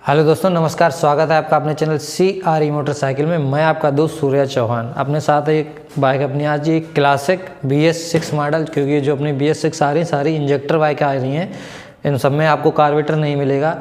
Hello दोस्तों, नमस्कार। स्वागत है आपका अपने चैनल CRE मोटरसाइकिल में। मैं आपका दोस्त सूर्या चौहान अपने साथ एक बाइक अपनी आज ये क्लासिक BS6 मॉडल, क्योंकि जो अपनी BS6 आ रही सारी इंजेक्टर बाइक आ रही हैं, इन सब में आपको कार्बोरेटर नहीं मिलेगा।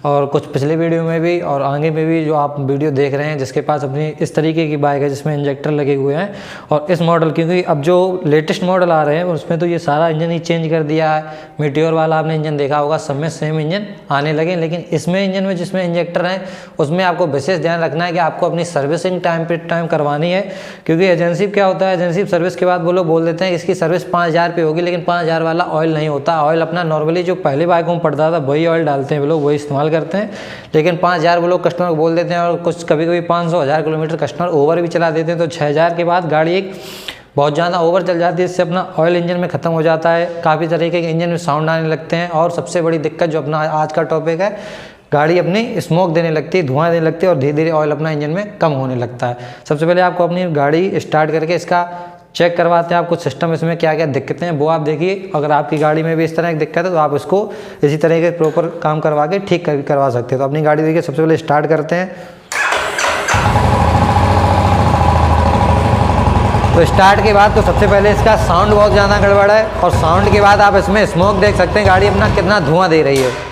और कुछ पिछले वीडियो में भी और आगे में भी जो आप वीडियो देख रहे हैं जिसके पास अपनी इस तरीके की बाइक है जिसमें इंजेक्टर लगे हुए हैं। और इस मॉडल, क्योंकि अब जो लेटेस्ट मॉडल आ रहे हैं उसमें तो ये सारा इंजन ही चेंज कर दिया है। मीटियोर वाला आपने इंजन देखा होगा, सब में सेम इंजन आने लगे, लेकिन इसमें इंजन में जिसमें इंजेक्टर हैं उसमें आपको विशेष ध्यान रखना है कि आपको अपनी सर्विसिंग टाइम पे टाइम करवानी है। क्योंकि एजेंसी क्या होता है, एजेंसी सर्विस के बाद वो लोग बोल देते हैं इसकी सर्विस 5000 पे होगी, लेकिन 5000 वाला ऑयल नहीं होता। ऑयल अपना नॉर्मली जो पहले बाइकों में पड़ता था वही ऑयल डालते हैं वो लोग, वही इस्तेमाल करते हैं। लेकिन 5000 वो लोग कस्टमर को बोल देते हैं, और कुछ कभी कभी 500-1000 किलोमीटर कस्टमर ओवर भी चला देते हैं। तो 6000 के बाद गाड़ी एक बहुत ज़्यादा ओवर चल जाती है, इससे अपना ऑयल इंजन में ख़त्म हो जाता है। काफ़ी तरीके के इंजन में साउंड आने लगते हैं, और सबसे बड़ी दिक्कत जो अपना आज का टॉपिक है, गाड़ी अपनी स्मोक देने लगती है, धुआं देने लगती है, और धीरे धीरे ऑयल अपना इंजन में कम होने लगता है। सबसे पहले आपको अपनी गाड़ी स्टार्ट करके इसका चेक करवाते हैं, आपको सिस्टम इसमें क्या क्या दिक्कतें हैं वो आप देखिए। अगर आपकी गाड़ी में भी इस तरह की दिक्कत है तो आप इसको इसी तरह के प्रॉपर काम करवा के ठीक करवा सकते हैं। तो अपनी गाड़ी देखिए, सबसे पहले स्टार्ट करते हैं। तो स्टार्ट के बाद तो सबसे पहले इसका साउंड बहुत ज़्यादा गड़बड़ है, और साउंड के बाद आप इसमें स्मोक देख सकते हैं, गाड़ी अपना कितना धुआं दे रही है।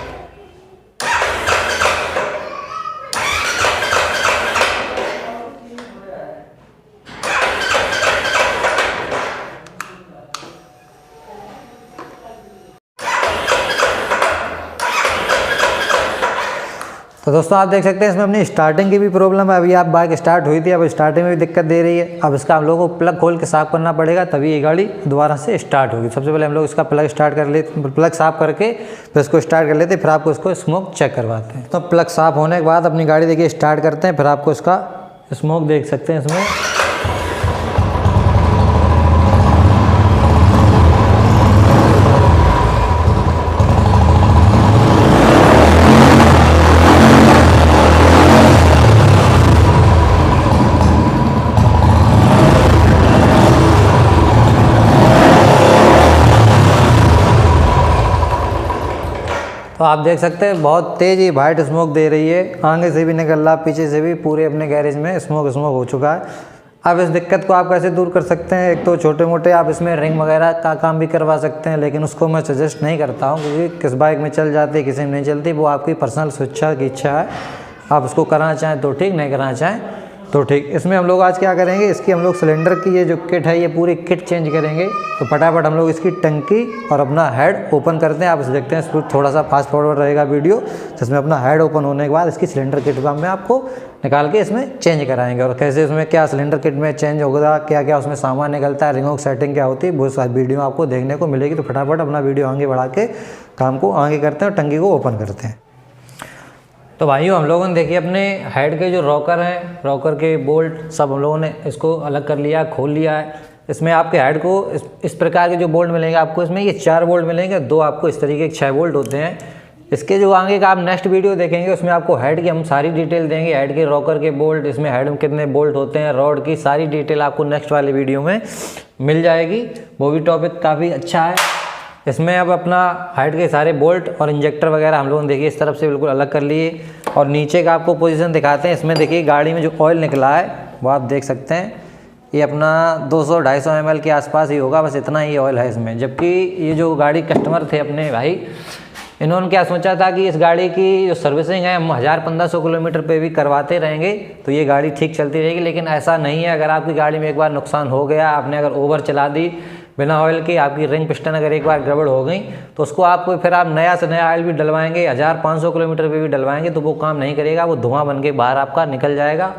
तो दोस्तों आप देख सकते हैं इसमें अपनी स्टार्टिंग की भी प्रॉब्लम है। अभी आप बाइक स्टार्ट हुई थी, अब स्टार्टिंग में भी दिक्कत दे रही है। अब इसका हम लोगों को प्लग खोल के साफ़ करना पड़ेगा, तभी ये गाड़ी दोबारा से स्टार्ट होगी। सबसे पहले हम लोग इसका प्लग स्टार्ट कर लेते, प्लग साफ़ करके फिर इसको स्टार्ट कर लेते, फिर आपको इसको स्मोक चेक करवाते हैं। तो प्लग साफ़ होने के बाद अपनी गाड़ी देखिए स्टार्ट करते हैं, फिर आपको इसका स्मोक देख सकते हैं इसमें। तो आप देख सकते हैं बहुत तेज़ ही वाइट स्मोक दे रही है, आगे से भी निकल रहा, पीछे से भी, पूरे अपने गैरेज में स्मोक हो चुका है। अब इस दिक्कत को आप कैसे दूर कर सकते हैं? एक तो छोटे मोटे आप इसमें रिंग वगैरह का काम भी करवा सकते हैं, लेकिन उसको मैं सजेस्ट नहीं करता हूँ, क्योंकि किस बाइक में चल जाती है किसी में नहीं चलती, वो आपकी पर्सनल स्वेच्छा की इच्छा है। आप उसको कराना चाहें तो ठीक, नहीं कराना चाहें तो ठीक। इसमें हम लोग आज क्या करेंगे, इसकी हम लोग सिलेंडर की ये जो किट है ये पूरी किट चेंज करेंगे। तो फटाफट हम लोग इसकी टंकी और अपना हेड ओपन करते हैं। आप इसे देखते हैं, इसको थोड़ा सा फास्ट फॉरवर्ड रहेगा वीडियो, जिसमें अपना हेड ओपन होने के बाद इसकी सिलेंडर किट को मैं आपको निकाल के इसमें चेंज कराएंगे, और कैसे उसमें क्या सिलेंडर किट में चेंज होगा, क्या क्या उसमें सामान निकलता है, रिंगों की सेटिंग क्या होती है, वो सारी वीडियो आपको देखने को मिलेगी। तो फटाफट अपना वीडियो आगे बढ़ा के काम को आगे करते हैं और टंकी को ओपन करते हैं। तो भाइयों, हम लोगों ने देखिए अपने हेड के जो रॉकर हैं, रॉकर के बोल्ट सब हम लोगों ने इसको अलग कर लिया, खोल लिया है। इसमें आपके हेड को इस प्रकार के जो बोल्ट मिलेंगे आपको, इसमें ये 4 बोल्ट मिलेंगे, 2 आपको इस तरीके के 6 बोल्ट होते हैं। इसके जो आगे का आप नेक्स्ट वीडियो देखेंगे उसमें आपको हेड की हम सारी डिटेल देंगे, हेड के रॉकर के बोल्ट, इसमें हेड में कितने बोल्ट होते हैं, रॉड की सारी डिटेल आपको नेक्स्ट वाले वीडियो में मिल जाएगी। वो भी टॉपिक काफ़ी अच्छा है। इसमें अब अपना हाइट के सारे बोल्ट और इंजेक्टर वगैरह हम लोगों ने देखिए इस तरफ से बिल्कुल अलग कर लिए, और नीचे का आपको पोजीशन दिखाते हैं। इसमें देखिए गाड़ी में जो ऑयल निकला है वो आप देख सकते हैं, ये अपना 200-250 ml के आसपास ही होगा, बस इतना ही ऑयल है इसमें। जबकि ये जो गाड़ी कस्टमर थे अपने भाई, इन्होंने क्या सोचा था कि इस गाड़ी की जो सर्विसिंग है हम 1000-1500 किलोमीटर पे भी करवाते रहेंगे तो ये गाड़ी ठीक चलती रहेगी, लेकिन ऐसा नहीं है। अगर आपकी गाड़ी में एक बार नुकसान हो गया, आपने अगर ओवर चला दी बिना ऑयल की, आपकी रिंग पिस्टन अगर एक बार गड़बड़ हो गई तो उसको आपको फिर आप नया से नया ऑयल भी डलवाएंगे, 1500 किलोमीटर पे भी डलवाएंगे तो वो काम नहीं करेगा, वो धुआं बन के बाहर आपका निकल जाएगा,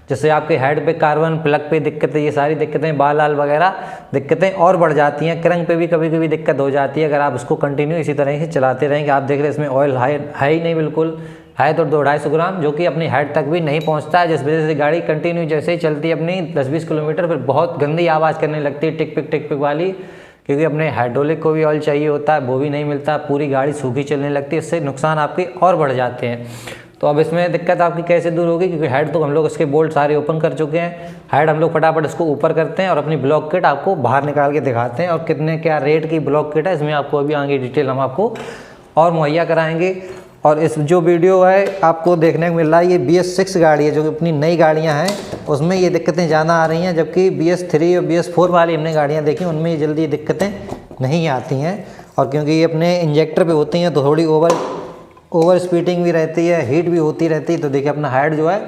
जिससे आपके हेड पे कार्बन, प्लग पे दिक्कतें, ये सारी दिक्कतें, बाल आल वगैरह दिक्कतें और बढ़ जाती हैं। क्रंक पे भी कभी कभी दिक्कत हो जाती है अगर आप उसको कंटिन्यू इसी तरह से चलाते रहेंगे। आप देख रहे हैं इसमें ऑयल है ही नहीं, बिल्कुल है तो 200-250 ग्राम, जो कि अपनी हेड तक भी नहीं पहुंचता है, जिस वजह से गाड़ी कंटिन्यू जैसे ही चलती है अपनी 10-20 किलोमीटर फिर बहुत गंदी आवाज़ करने लगती है, टिक पिक वाली। क्योंकि अपने हाइड्रोलिक को भी ऑयल चाहिए होता है, वो भी नहीं मिलता, पूरी गाड़ी सूखी चलने लगती है, इससे नुकसान आपके और बढ़ जाते हैं। तो अब इसमें दिक्कत आपकी कैसे दूर होगी, क्योंकि हेड तो हम लोग इसके बोल्ट सारे ओपन कर चुके हैं। हेड हम लोग फटाफट इसको ऊपर करते हैं और अपनी ब्लॉक किट आपको बाहर निकाल के दिखाते हैं, और कितने क्या रेट की ब्लॉक किट है इसमें आपको अभी आगे डिटेल हम आपको और मुहैया कराएंगे। और इस जो वीडियो है आपको देखने को मिल रहा है ये BS6 गाड़ी है, जो अपनी नई गाड़ियां हैं उसमें ये दिक्कतें ज़्यादा आ रही हैं, जबकि BS3 और BS4 वाली हमने गाड़ियां देखी उनमें ये जल्दी दिक्कतें नहीं आती हैं। और क्योंकि ये अपने इंजेक्टर पे होती हैं तो थोड़ी ओवर स्पीडिंग भी रहती है, हीट भी होती रहती है। तो देखिए अपना हेड जो है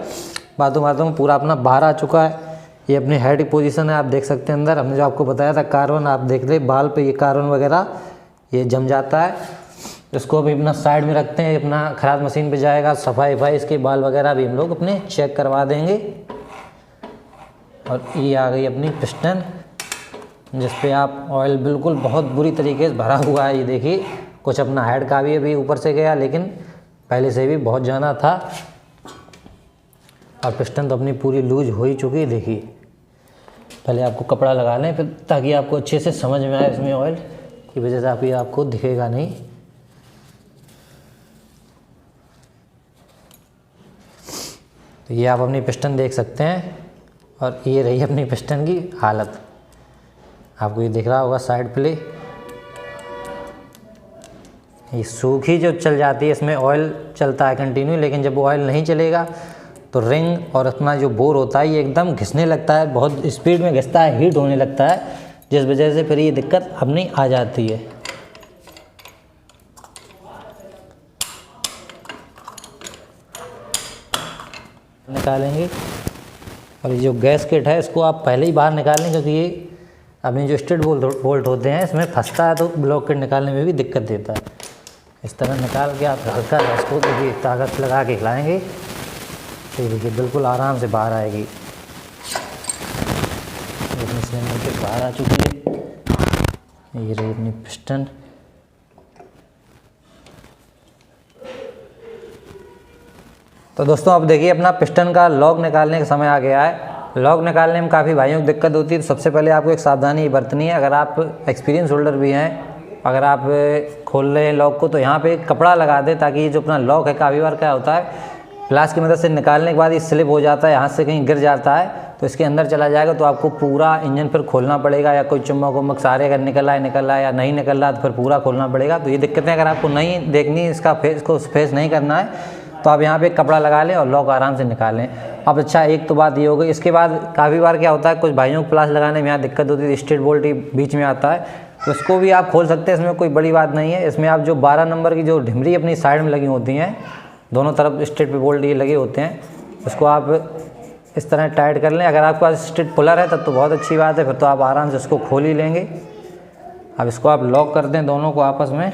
बातों में पूरा अपना बाहर आ चुका है। ये अपनी हेड की पोजीशन है, आप देख सकते हैं अंदर। हमने जो आपको बताया था कार्बन, आप देख ले बाल पे ये कार्बन वगैरह ये जम जाता है। इसको भी अपना साइड में रखते हैं, अपना खराद मशीन पे जाएगा, सफाई इसके बाल वगैरह भी हम लोग अपने चेक करवा देंगे। और ये आ गई अपनी पिस्टन, जिस पे आप ऑयल बिल्कुल बहुत बुरी तरीके से भरा हुआ है। ये देखिए कुछ अपना हेड का भी अभी ऊपर से गया, लेकिन पहले से भी बहुत ज़्यादा था। और पिस्टन तो अपनी पूरी लूज हो ही चुकी है। देखिए पहले आपको कपड़ा लगा लें, फिर ताकि आपको अच्छे से समझ में आए इसमें ऑयल की वजह से आपको दिखेगा नहीं। तो ये आप अपनी पिस्टन देख सकते हैं, और ये रही अपनी पिस्टन की हालत। आपको ये दिख रहा होगा साइड प्ले, ये सूखी जो चल जाती है इसमें ऑयल चलता है कंटिन्यू, लेकिन जब ऑयल नहीं चलेगा तो रिंग और अपना जो बोर होता है ये एकदम घिसने लगता है, बहुत स्पीड में घिसता है, हीट होने लगता है, जिस वजह से फिर ये दिक्कत अपनी आ जाती है। निकालेंगे, और ये जो गैस किट है इसको आप पहले ही बाहर निकालें, क्योंकि ये अपने जो स्ट्रेट बोल्ट होते हैं इसमें फंसता है तो ब्लॉक किट निकालने में भी दिक्कत देता है। इस तरह निकाल के आप हल्का इसको देखिए ताकत लगा के हिलाएंगे तो देखिए बिल्कुल आराम से बाहर आएगी। अपनी सिलेंडर के बाहर आ चुकी है। ये रही अपनी पिस्टन। तो दोस्तों अब देखिए अपना पिस्टन का लॉक निकालने का समय आ गया है। लॉक निकालने में काफ़ी भाइयों को दिक्कत होती है, तो सबसे पहले आपको एक सावधानी बरतनी है। अगर आप एक्सपीरियंस होल्डर भी हैं, अगर आप खोल रहे हैं लॉक को, तो यहाँ पे कपड़ा लगा दें, ताकि ये जो अपना लॉक है काफ़ी बार क्या होता है प्लास की मदद से निकालने के बाद ये स्लिप हो जाता है, यहाँ से कहीं गिर जाता है तो इसके अंदर चला जाएगा, तो आपको पूरा इंजन फिर खोलना पड़ेगा, या कोई चुम्बक वुम्बक सारे अगर निकल रहा है या नहीं निकल रहा तो फिर पूरा खोलना पड़ेगा। तो ये दिक्कतें अगर आपको नहीं देखनी, इसका फेस नहीं करना है, तो आप यहाँ पे कपड़ा लगा लें और लॉक आराम से निकालें। अब अच्छा एक तो बात ये हो गई। इसके बाद काफ़ी बार क्या होता है कुछ भाइयों को प्लास लगाने में यहाँ दिक्कत होती है, स्ट्रेट बोल्ट ही बीच में आता है, तो इसको भी आप खोल सकते हैं, इसमें कोई बड़ी बात नहीं है। इसमें आप जो 12 नंबर की जो ढिमरी अपनी साइड में लगी होती हैं, दोनों तरफ स्ट्रेट पे बोल्ट ये लगे होते हैं, उसको आप इस तरह टाइट कर लें। अगर आपके पास स्ट्रेट पुलर है तब तो बहुत अच्छी बात है, फिर तो आप आराम से इसको खोल ही लेंगे। अब इसको आप लॉक कर दें दोनों को आपस में।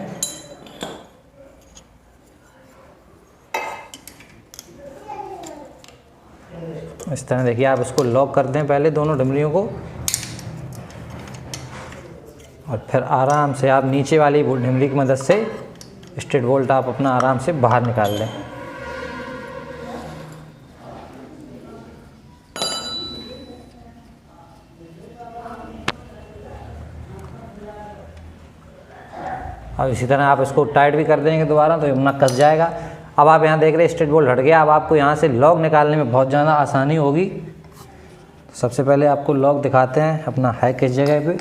इस तरह देखिए आप इसको लॉक कर दें पहले दोनों डमरियों को, और फिर आराम से आप नीचे वाली डमरी की मदद से स्ट्रेट बोल्ट आप अपना आराम से बाहर निकाल लें। अब इसी तरह आप इसको टाइट भी कर देंगे दोबारा तो अपना कस जाएगा। अब आप यहाँ देख रहे हैं स्ट्रेट बोल्ट हट गया। अब आपको यहाँ से लॉक निकालने में बहुत ज़्यादा आसानी होगी। सबसे पहले आपको लॉक दिखाते हैं अपना है किस जगह पे।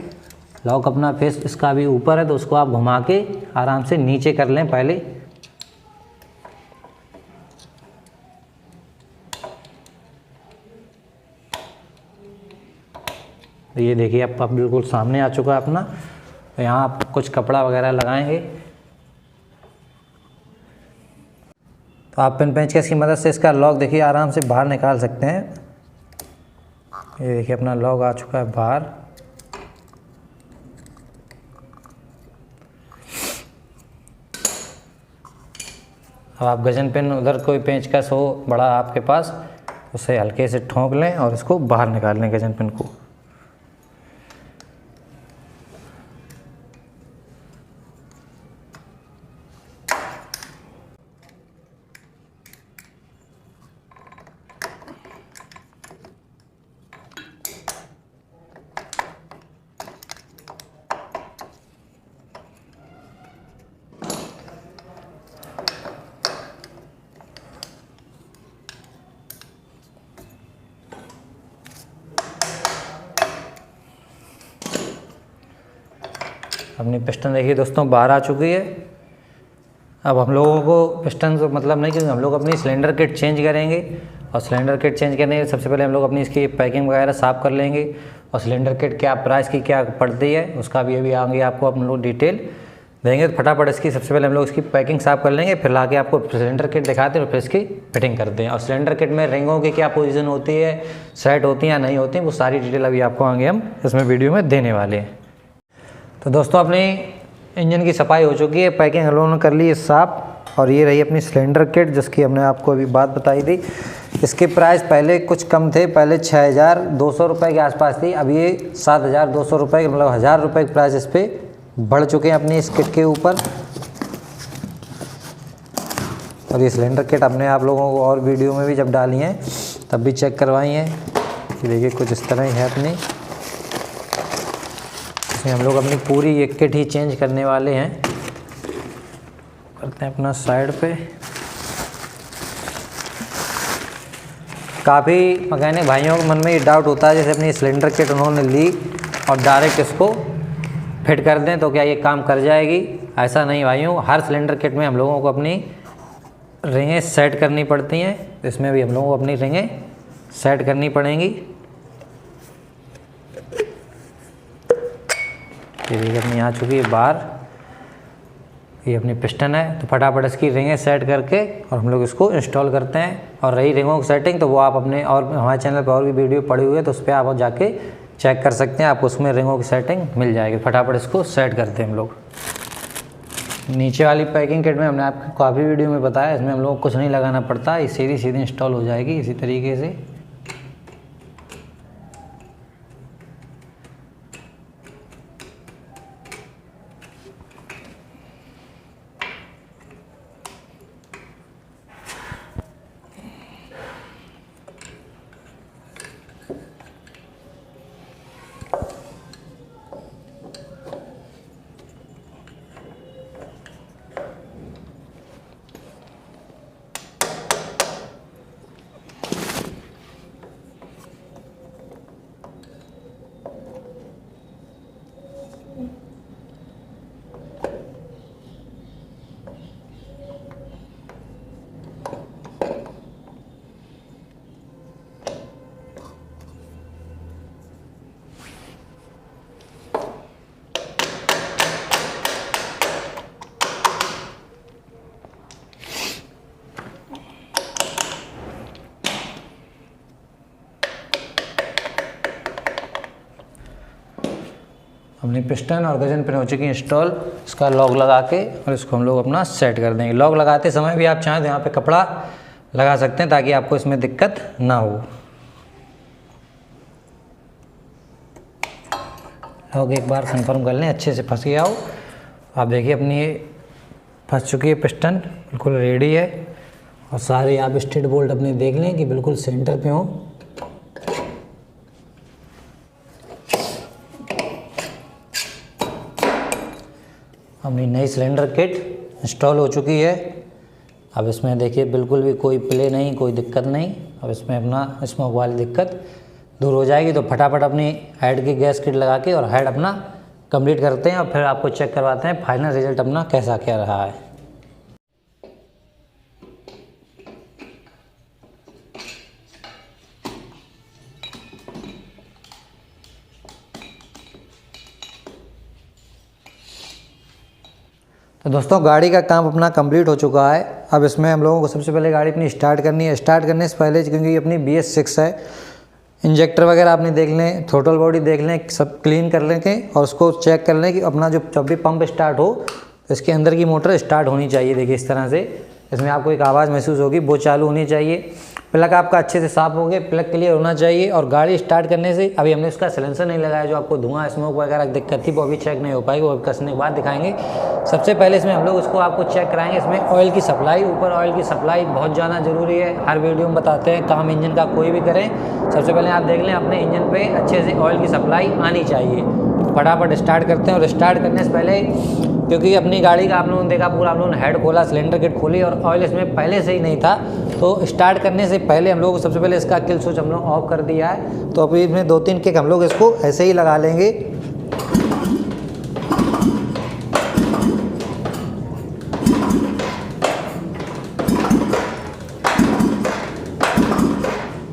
लॉक अपना फेस इसका भी ऊपर है, तो उसको आप घुमा के आराम से नीचे कर लें पहले। ये देखिए अब बिल्कुल सामने आ चुका है अपना। तो यहाँ आप कुछ कपड़ा वगैरह लगाएंगे, तो आप पिन पेंचकस की मदद से इसका लॉक देखिए आराम से बाहर निकाल सकते हैं। ये देखिए अपना लॉक आ चुका है बाहर। अब आप गजन पिन उधर कोई पेंचकस हो बड़ा आपके पास, उसे हल्के से ठोक लें और इसको बाहर निकाल लें गजन पिन को। अपनी पिस्टन देखिए दोस्तों बाहर आ चुकी है। अब हम लोगों को पिस्टन से मतलब नहीं, क्योंकि हम लोग अपनी सिलेंडर किट चेंज करेंगे और सिलेंडर किट चेंज करने के सबसे पहले हम लोग अपनी इसकी पैकिंग वगैरह साफ़ कर लेंगे और सिलेंडर किट क्या प्राइस की क्या पड़ती है उसका भी अभी आगे आपको हम लोग डिटेल देंगे। तो फटाफट इसकी सबसे पहले हम लोग इसकी पैकिंग साफ़ कर लेंगे, फिर लाके आपको सिलेंडर किट दिखाते हैं और फिर इसकी फिटिंग करते हैं। और सिलेंडर किट में रिंगों की क्या पोजीशन होती है, सेट होती हैं या नहीं होती हैं, वो सारी डिटेल अभी आपको आगे हम इसमें वीडियो में देने वाले हैं। तो दोस्तों अपनी इंजन की सफाई हो चुकी है, पैकिंग हम लोगों ने कर ली है साफ़ और ये रही अपनी सिलेंडर किट जिसकी हमने आपको अभी बात बताई थी। इसके प्राइस पहले कुछ कम थे, पहले 6,200 रुपये के आसपास थी, अब ये 7,200 रुपये मतलब 1,000 रुपये के प्राइस इस पर बढ़ चुके हैं अपनी इस किट के ऊपर। और ये सिलेंडर किट हमने आप लोगों को और वीडियो में भी जब डाली हैं तब भी चेक करवाई हैं कि देखिए कुछ इस तरह ही है अपनी। इसमें हम लोग अपनी पूरी ये किट ही चेंज करने वाले हैं। करते हैं अपना साइड पे। काफ़ी मैकेनिक भाइयों के मन में ये डाउट होता है, जैसे अपनी सिलेंडर किट उन्होंने ली और डायरेक्ट इसको फिट कर दें तो क्या ये काम कर जाएगी। ऐसा नहीं भाइयों, हर सिलेंडर किट में हम लोगों को अपनी रिंगें सेट करनी पड़ती हैं, इसमें भी हम लोगों को अपनी रिंगें सेट करनी पड़ेंगी। ये देखिए अपनी आ चुकी है बाहर, ये अपनी पिस्टन है। तो फटाफट इसकी रिंगें सेट करके और हम लोग इसको इंस्टॉल करते हैं। और रही रिंगों की सेटिंग तो वो आप अपने और हमारे चैनल पर और भी वीडियो पड़ी हुई है तो उस पर आप जाके चेक कर सकते हैं, आपको उसमें रिंगों की सेटिंग मिल जाएगी। फटाफट इसको सेट करते हैं हम लोग। नीचे वाली पैकिंग किट में हमने आपको काफ़ी वीडियो में बताया, इसमें हम लोग कुछ नहीं लगाना पड़ता, ये सीधी सीधी इंस्टॉल हो जाएगी इसी तरीके से। अपनी पिस्टन और गजन पिन हो चुकी है इंस्टॉल। इसका लॉक लगा के और इसको हम लोग अपना सेट कर देंगे। लॉक लगाते समय भी आप चाहें तो यहाँ पे कपड़ा लगा सकते हैं ताकि आपको इसमें दिक्कत ना हो। लॉक एक बार कंफर्म कर लें, अच्छे से फंस गया हो। आप देखिए अपनी फंस चुकी है पिस्टन, बिल्कुल रेडी है। और सारे आप स्ट्रेट बोल्ट अपने देख लें कि बिल्कुल सेंटर पे हों। अपनी नई सिलेंडर किट इंस्टॉल हो चुकी है। अब इसमें देखिए बिल्कुल भी कोई प्ले नहीं, कोई दिक्कत नहीं। अब इसमें अपना स्मोक वाली दिक्कत दूर हो जाएगी। तो फटाफट अपनी हेड की गैस किट लगा के और हेड अपना कंप्लीट करते हैं और फिर आपको चेक करवाते हैं फाइनल रिजल्ट अपना कैसा क्या रहा है। तो दोस्तों गाड़ी का काम अपना कंप्लीट हो चुका है। अब इसमें हम लोगों को सबसे पहले गाड़ी अपनी स्टार्ट करनी है। स्टार्ट करने से पहले क्योंकि अपनी BS6 है, इंजेक्टर वगैरह आपने देख लें, थ्रोटल बॉडी देख लें, सब क्लीन कर लें के और उसको चेक कर लें कि अपना जब भी पंप स्टार्ट हो तो इसके अंदर की मोटर स्टार्ट होनी चाहिए। देखिए इस तरह से इसमें आपको एक आवाज़ महसूस होगी, वो चालू होनी चाहिए। प्लग आपका अच्छे से साफ़ हो गया, प्लग क्लियर होना चाहिए। और गाड़ी स्टार्ट करने से अभी हमने उसका सिलेंसर नहीं लगाया, जो आपको धुआं स्मोक वगैरह की दिक्कत थी वो अभी चेक नहीं हो पाएगी, वो अभी कसने के बाद दिखाएंगे। सबसे पहले इसमें हम लोग उसको आपको चेक कराएंगे। इसमें ऑयल की सप्लाई, ऊपर ऑयल की सप्लाई बहुत ज़्यादा ज़रूरी है। हर वीडियो में बताते हैं, काम इंजन का कोई भी करें सबसे पहले आप देख लें अपने इंजन पे अच्छे से ऑयल की सप्लाई आनी चाहिए। फटाफट स्टार्ट करते हैं। और स्टार्ट करने से पहले क्योंकि अपनी गाड़ी का आप लोगों ने देखा पूरा हम लोगों ने हेड खोला, सिलेंडर किट खोली और ऑयल इसमें पहले से ही नहीं था, तो स्टार्ट करने से पहले हम लोग सबसे पहले इसका किल स्विच हम लोग ऑफ कर दिया है। तो अभी इसमें 2-3 किक हम लोग इसको ऐसे ही लगा लेंगे।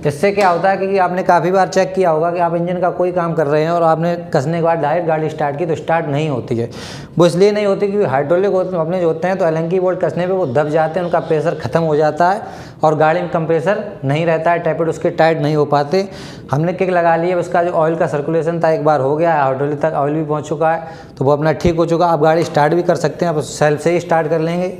इससे क्या होता है कि आपने काफ़ी बार चेक किया होगा कि आप इंजन का कोई काम कर रहे हैं और आपने कसने के बाद डायरेक्ट गाड़ी स्टार्ट की तो स्टार्ट नहीं होती है। वो इसलिए नहीं होती क्योंकि हाइड्रोलिक अपने जो होते हैं तो एलएनकी बोल्ट कसने पे वो दब जाते हैं, उनका प्रेशर ख़त्म हो जाता है और गाड़ी में कंप्रेसर नहीं रहता है, टैपेड उसके टाइट नहीं हो पाते। हमने किक लगा ली है, उसका जो ऑयल का सर्कुलेशन था एक बार हो गया है, हाइड्रोलिक तक ऑयल भी पहुँच चुका है तो वो अपना ठीक हो चुका। आप गाड़ी स्टार्ट भी कर सकते हैं, आप सेल्फ से ही स्टार्ट कर लेंगे।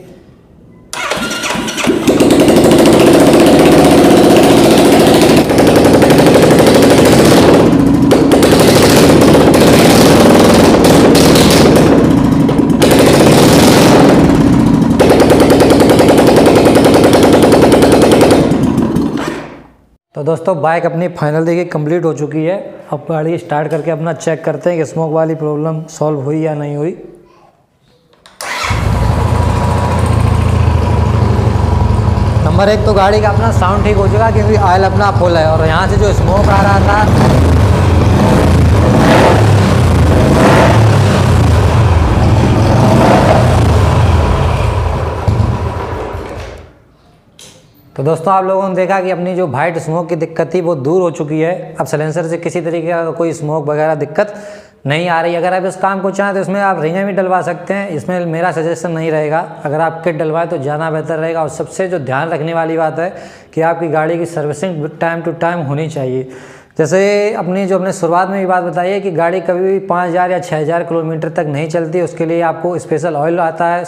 तो दोस्तों बाइक अपनी फाइनल देखिए कंप्लीट हो चुकी है। अब गाड़ी स्टार्ट करके अपना चेक करते हैं कि स्मोक वाली प्रॉब्लम सॉल्व हुई या नहीं हुई। नंबर 1 तो गाड़ी का अपना साउंड ठीक हो चुका क्योंकि ऑयल अपना फुल है और यहाँ से जो स्मोक आ रहा था तो दोस्तों आप लोगों ने देखा कि अपनी जो वाइट स्मोक की दिक्कत थी वो दूर हो चुकी है। अब साइलेंसर से किसी तरीके का कोई स्मोक वगैरह दिक्कत नहीं आ रही। अगर आप इस काम को चाहें तो इसमें आप रिंगें भी डलवा सकते हैं, इसमें मेरा सजेशन नहीं रहेगा। अगर आप किट डलवाएं तो ज़्यादा बेहतर रहेगा। और सबसे जो ध्यान रखने वाली बात है कि आपकी गाड़ी की सर्विसिंग टाइम टू टाइम होनी चाहिए। जैसे अपनी जो हमने शुरुआत में भी बात बताई है कि गाड़ी कभी भी 5000 या 6000 किलोमीटर तक नहीं चलती, उसके लिए आपको स्पेशल ऑयल आता है,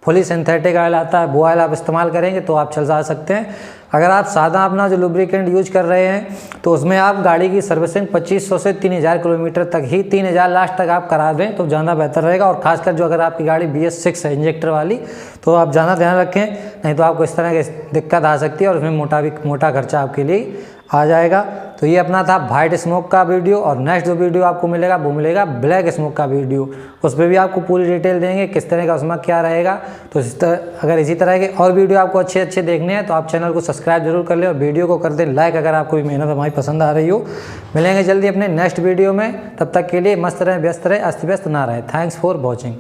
फुली सिंथेटिक ऑयल आता है, वो ऑयल आप इस्तेमाल करेंगे तो आप चल जा सकते हैं। अगर आप सादा अपना जो लुब्रिकेंट यूज कर रहे हैं तो उसमें आप गाड़ी की सर्विसिंग 2500 से 3000 किलोमीटर तक ही 3000 लास्ट तक आप करा दें तो ज़्यादा बेहतर रहेगा। और खासकर जो अगर आपकी गाड़ी BS6 है इंजेक्टर वाली तो आप ज़्यादा ध्यान रखें, नहीं तो आपको इस तरह की दिक्कत आ सकती है और उसमें मोटा खर्चा आपके लिए आ जाएगा। तो ये अपना था वाइट स्मोक का वीडियो और नेक्स्ट जो वीडियो आपको मिलेगा वो मिलेगा ब्लैक स्मोक का वीडियो। उस पर भी आपको पूरी डिटेल देंगे किस तरह का उसमें क्या रहेगा। तो अगर इसी तरह के और वीडियो आपको अच्छे देखने हैं तो आप चैनल को सब्सक्राइब जरूर कर लें और वीडियो को कर दें लाइक अगर आपको भी मेहनत हमारी पसंद आ रही हो। मिलेंगे जल्दी अपने नेक्स्ट वीडियो में, तब तक के लिए मस्त रहें, व्यस्त रहें, अस्त व्यस्त ना रहें। Thanks for watching.